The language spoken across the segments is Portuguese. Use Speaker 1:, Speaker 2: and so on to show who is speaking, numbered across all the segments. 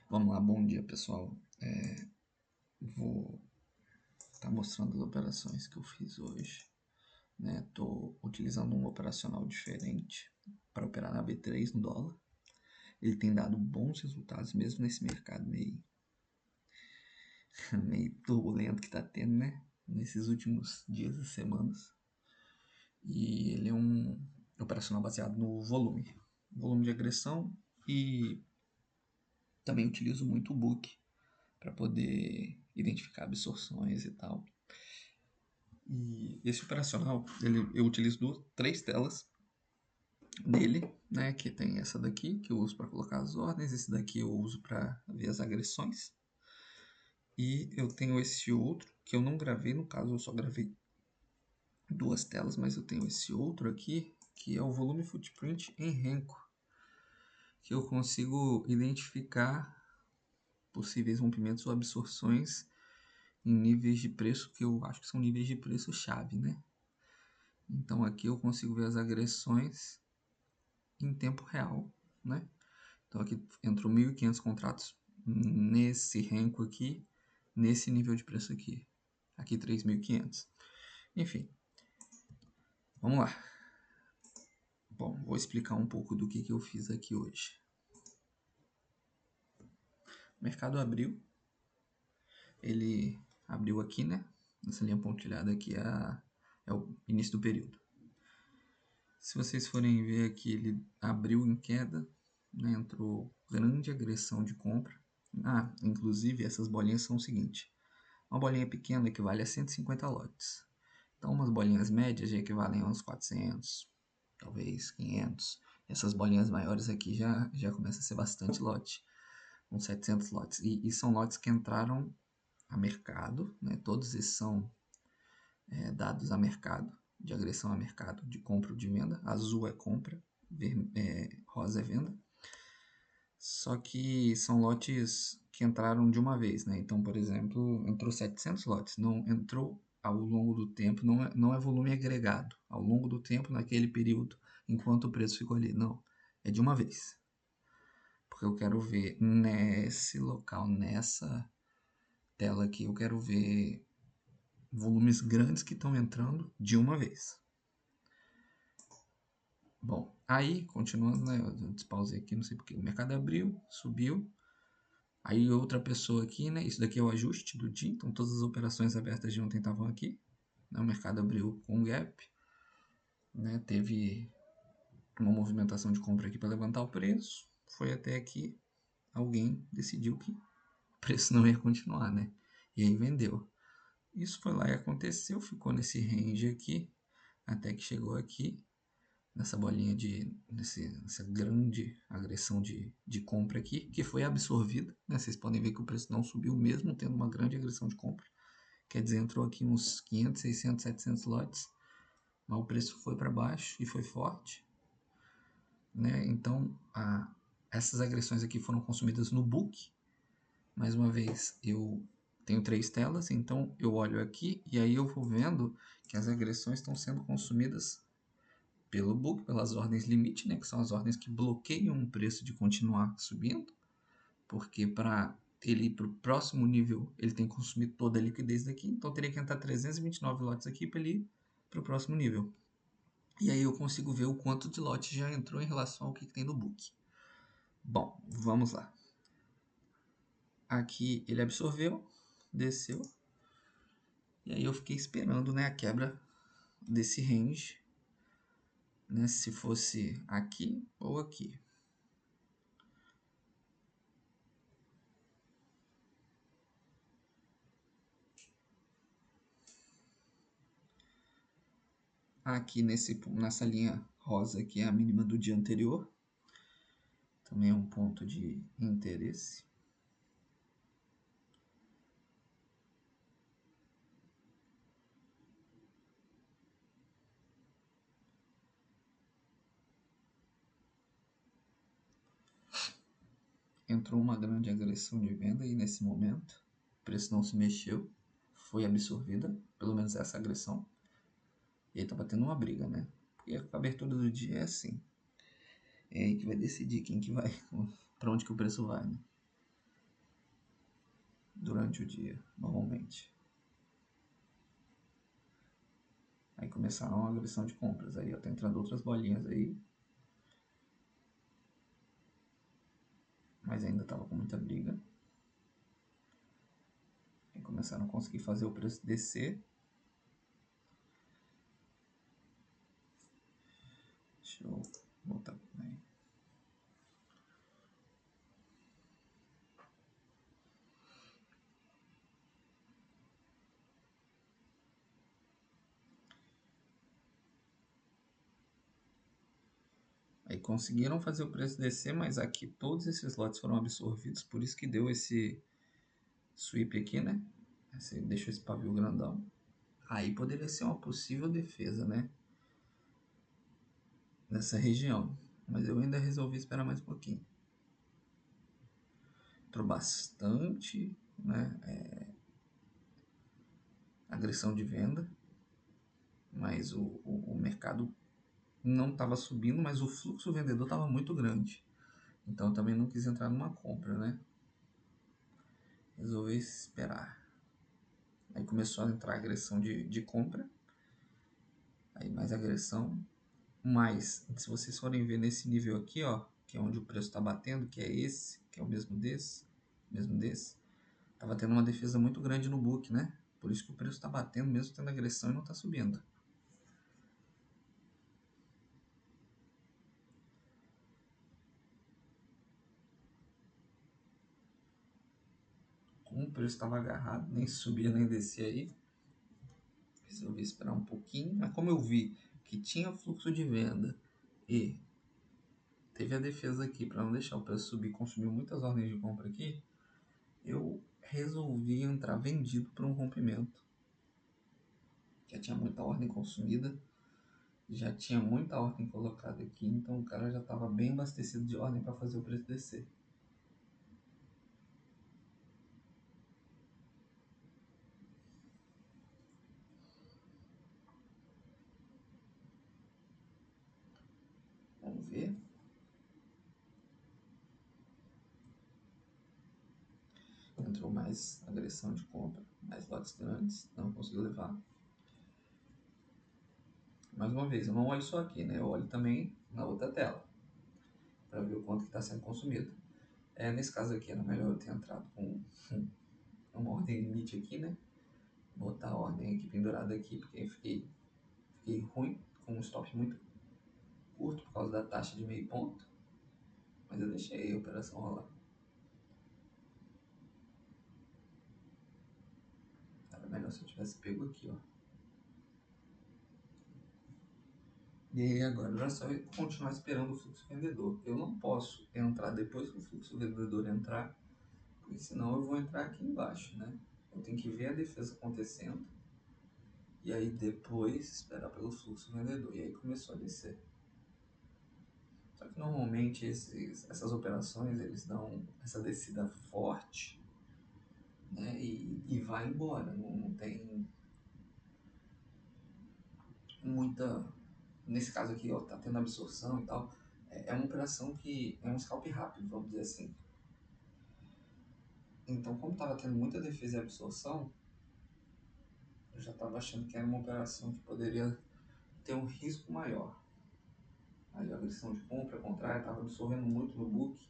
Speaker 1: Vamos lá, bom dia pessoal. Vou estar mostrando as operações que eu fiz hoje. Estou utilizando um operacional diferente para operar na B3 no dólar. Ele tem dado bons resultados mesmo nesse mercado meio, meio turbulento que está tendo, né? Nesses últimos dias e semanas. E ele é um operacional baseado no volume de agressão, e também utilizo muito o book para poder identificar absorções e tal. E esse operacional, eu utilizo três telas dele, né? Que tem essa daqui, que eu uso para colocar as ordens, esse daqui eu uso para ver as agressões. E eu tenho esse outro, que eu não gravei, no caso eu só gravei duas telas, mas eu tenho esse outro aqui, que é o volume footprint em Renko, que eu consigo identificar possíveis rompimentos ou absorções em níveis de preço, que eu acho que são níveis de preço chave, né? Então aqui eu consigo ver as agressões em tempo real, né? Então aqui entrou 1.500 contratos nesse renco aqui, nesse nível de preço aqui. Aqui 3.500. Enfim, vamos lá. Bom, vou explicar um pouco do que eu fiz aqui hoje. O mercado abriu. Ele abriu aqui, né? Essa linha pontilhada aqui é o início do período. Se vocês forem ver aqui, ele abriu em queda, né? Entrou grande agressão de compra. Inclusive essas bolinhas são o seguinte: uma bolinha pequena equivale a 150 lotes. Então umas bolinhas médias já equivalem a uns 400, talvez 500. Essas bolinhas maiores aqui já começa a ser bastante lote, uns 700 lotes. E são lotes que entraram a mercado, né? Todos esses são dados a mercado, de agressão a mercado, de compra ou de venda. Azul é compra, rosa é venda. Só que são lotes que entraram de uma vez, né? Então, por exemplo, entrou 700 lotes, não entrou ao longo do tempo, não é volume agregado, ao longo do tempo, naquele período, enquanto o preço ficou ali. Não, é de uma vez. Porque eu quero ver nesse local, nessa tela aqui, eu quero ver volumes grandes que estão entrando de uma vez. Bom, aí, continuando, né? Eu despausei aqui, não sei porque. O mercado abriu, subiu. Aí outra pessoa aqui, né? Isso daqui é o ajuste do dia, então todas as operações abertas de ontem estavam aqui. Né? O mercado abriu com gap, né? Teve uma movimentação de compra aqui para levantar o preço. Foi até aqui, alguém decidiu que o preço não ia continuar, né? E aí vendeu. Isso foi lá e aconteceu, ficou nesse range aqui, até que chegou aqui, nessa bolinha nessa grande agressão de compra aqui, que foi absorvida, né? Vocês podem ver que o preço não subiu mesmo tendo uma grande agressão de compra. Quer dizer, entrou aqui uns 500, 600, 700 lotes, mas o preço foi para baixo e foi forte, né? Então, essas agressões aqui foram consumidas no book. Mais uma vez, eu tenho três telas, então eu olho aqui e aí eu vou vendo que as agressões estão sendo consumidas pelo book, pelas ordens limite, né? Que são as ordens que bloqueiam o preço de continuar subindo, porque para ele ir para o próximo nível, ele tem que consumir toda a liquidez daqui, então teria que entrar 329 lotes aqui para ele ir para o próximo nível. E aí eu consigo ver o quanto de lote já entrou em relação ao que tem no book. Bom, vamos lá. Aqui ele absorveu, desceu, e aí eu fiquei esperando, né, a quebra desse range, né, se fosse aqui ou aqui. Aqui nessa linha rosa, que é a mínima do dia anterior, também é um ponto de interesse. Entrou uma grande agressão de venda e nesse momento o preço não se mexeu, foi absorvida, pelo menos essa agressão. E aí tá batendo uma briga, né? Porque a abertura do dia é assim. É aí que vai decidir quem que vai, para onde que o preço vai, né? durante o dia, normalmente. Aí começaram a agressão de compras. Aí tá entrando outras bolinhas aí. Mas ainda tava com muita briga. Aí começaram a conseguir fazer o preço descer. Deixa eu voltar aí. Aí conseguiram fazer o preço descer, mas aqui todos esses lotes foram absorvidos, por isso que deu esse sweep aqui, né? Deixou esse pavio grandão. Aí poderia ser uma possível defesa, né? Nessa região. Mas eu ainda resolvi esperar mais um pouquinho. Entrou bastante, né? Agressão de venda. Mas o mercado não estava subindo, mas o fluxo vendedor estava muito grande. Então eu também não quis entrar numa compra, né? Resolvi esperar. Aí começou a entrar agressão de compra. Aí mais agressão. Mas, se vocês forem ver nesse nível aqui, ó, que é onde o preço está batendo, que é esse, que é o mesmo desse, tava tendo uma defesa muito grande no book, né? Por isso que o preço está batendo, mesmo tendo agressão e não está subindo. Como o preço estava agarrado, nem subia nem descia aí, resolvi esperar um pouquinho, mas como eu vi que tinha fluxo de venda e teve a defesa aqui para não deixar o preço subir, consumiu muitas ordens de compra aqui, eu resolvi entrar vendido para um rompimento. Já tinha muita ordem consumida, já tinha muita ordem colocada aqui, então o cara já estava bem abastecido de ordem para fazer o preço descer. Vamos ver. Entrou mais agressão de compra, mais lotes grandes, não conseguiu levar. Mais uma vez, eu não olho só aqui, né? Eu olho também na outra tela, para ver o quanto que está sendo consumido. Nesse caso aqui, era melhor eu ter entrado com uma ordem limite aqui, né? Botar a ordem aqui pendurada aqui, porque eu fiquei ruim, com um stop muito curto por causa da taxa de meio ponto. Mas eu deixei a operação rolar. Era melhor se eu tivesse pego aqui, ó. E aí agora era só continuar esperando o fluxo vendedor. Eu não posso entrar depois que o fluxo vendedor entrar, porque senão eu vou entrar aqui embaixo, né? Eu tenho que ver a defesa acontecendo e aí depois esperar pelo fluxo vendedor. E aí começou a descer. Só que normalmente essas operações eles dão essa descida forte, né? E vai embora. Não tem muita. Nesse caso aqui, ó, tá tendo absorção e tal. É uma operação que é um scalp rápido, vamos dizer assim. Então, como estava tendo muita defesa e absorção, eu já estava achando que era uma operação que poderia ter um risco maior. Aí a agressão de compra contrária estava absorvendo muito no book.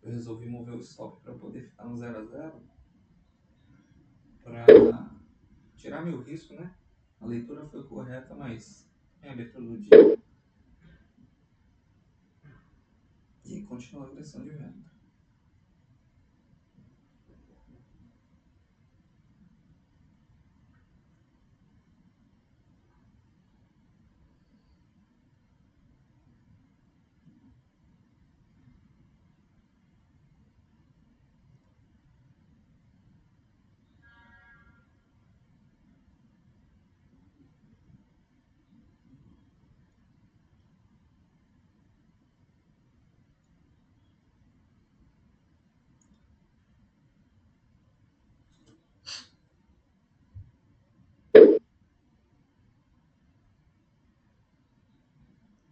Speaker 1: Eu resolvi mover o stop para poder ficar no 0 a 0 para tirar meu risco, né? A leitura foi correta, mas é a abertura do dia. E continua a agressão de venda.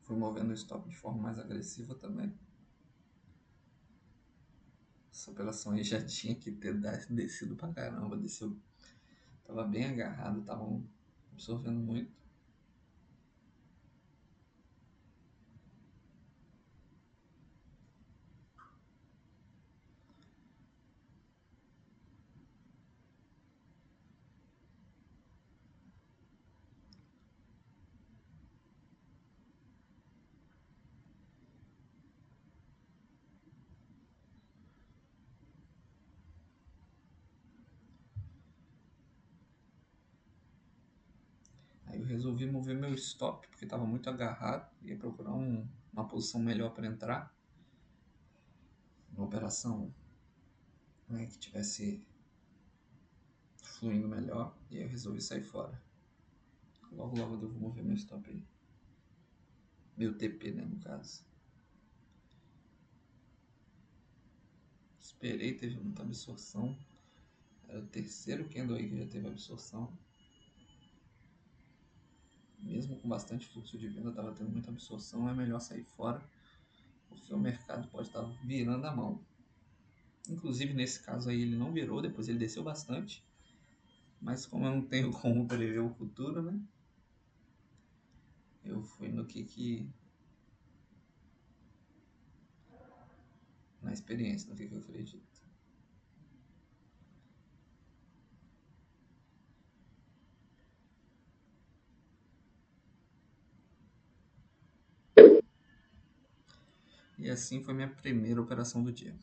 Speaker 1: Fui movendo o stop de forma mais agressiva também. Essa operação aí já tinha que ter descido pra caramba, desceu. Tava bem agarrado, tava absorvendo muito. Aí eu resolvi mover meu stop, porque estava muito agarrado. Ia procurar uma posição melhor para entrar. Uma operação, né, que tivesse fluindo melhor. E aí eu resolvi sair fora. Logo, logo eu vou mover meu stop aí. Meu TP, né, no caso. Esperei, teve muita absorção. Era o terceiro candle aí que já teve absorção. Mesmo com bastante fluxo de venda, estava tendo muita absorção. É melhor sair fora, porque o mercado pode estar virando a mão. Inclusive nesse caso aí ele não virou, depois ele desceu bastante. Mas como eu não tenho como prever o futuro, né? Eu fui no que na experiência, no que eu acredito. E assim foi minha primeira operação do dia.